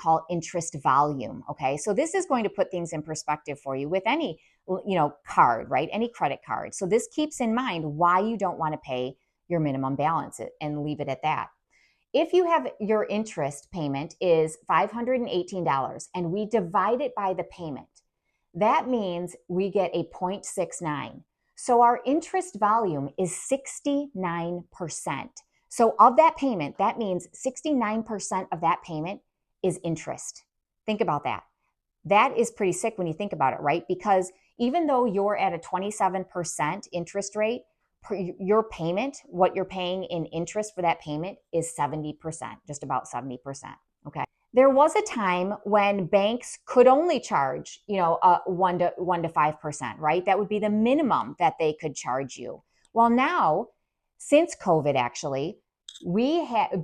call interest volume, okay? So this is going to put things in perspective for you with any, card, right? Any credit card. So this keeps in mind why you don't want to pay your minimum balance and leave it at that. If you have your interest payment is $518 and we divide it by the payment, that means we get a 0.69. So our interest volume is 69%. So of that payment, that means 69% of that payment is interest. Think about that. That is pretty sick when you think about it, right? Because even though you're at a 27% interest rate, your payment, what you're paying in interest for that payment is 70%, just about 70%, okay? There was a time when banks could only charge, 1 to 5%, right? That would be the minimum that they could charge you. Well, now, since COVID actually,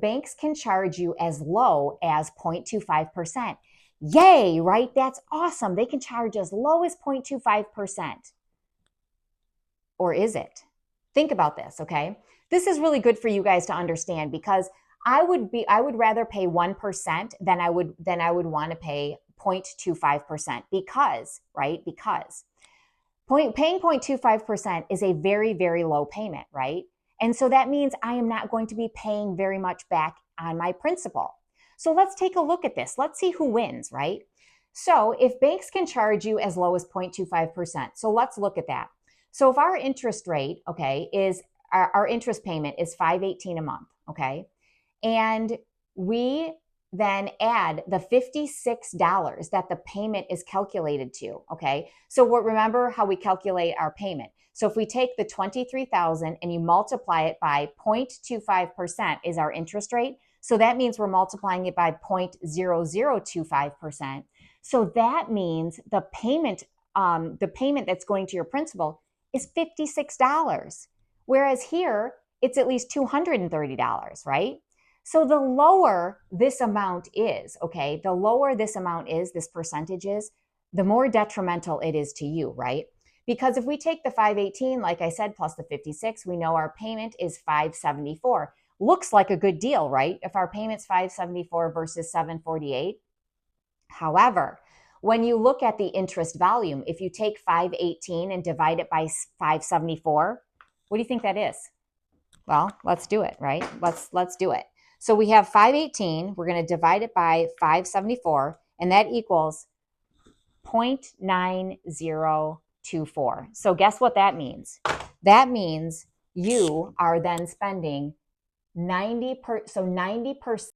banks can charge you as low as 0.25%. Yay, right? That's awesome. They can charge as low as 0.25%. Or is it? Think about this, okay? This is really good for you guys to understand because I would rather pay 1% than I would want to pay 0.25% because paying 0.25% is a very, very low payment, right? And so that means I am not going to be paying very much back on my principal. So let's take a look at this. Let's see who wins, right? So if banks can charge you as low as 0.25%, so let's look at that. So if our interest rate, okay, is our interest payment is $518 a month, okay? And we then add the $56 that the payment is calculated to, okay? So remember how we calculate our payment. So if we take the $23,000 and you multiply it by 0.25% is our interest rate. So that means we're multiplying it by 0.0025%. So that means the payment that's going to your principal is $56. Whereas here, it's at least $230, right? So the lower this amount is, okay, the lower this amount is, this percentage is, the more detrimental it is to you, right? Because if we take the 518, like I said, plus the 56, we know our payment is 574. Looks like a good deal, right? If our payment's 574 versus 748. However, when you look at the interest volume, if you take 518 and divide it by 574, what do you think that is? Well, let's do it, right? Let's do it. So we have 518, we're going to divide it by 574, and that equals 0.9024. So guess what that means? That means you are then spending 90%.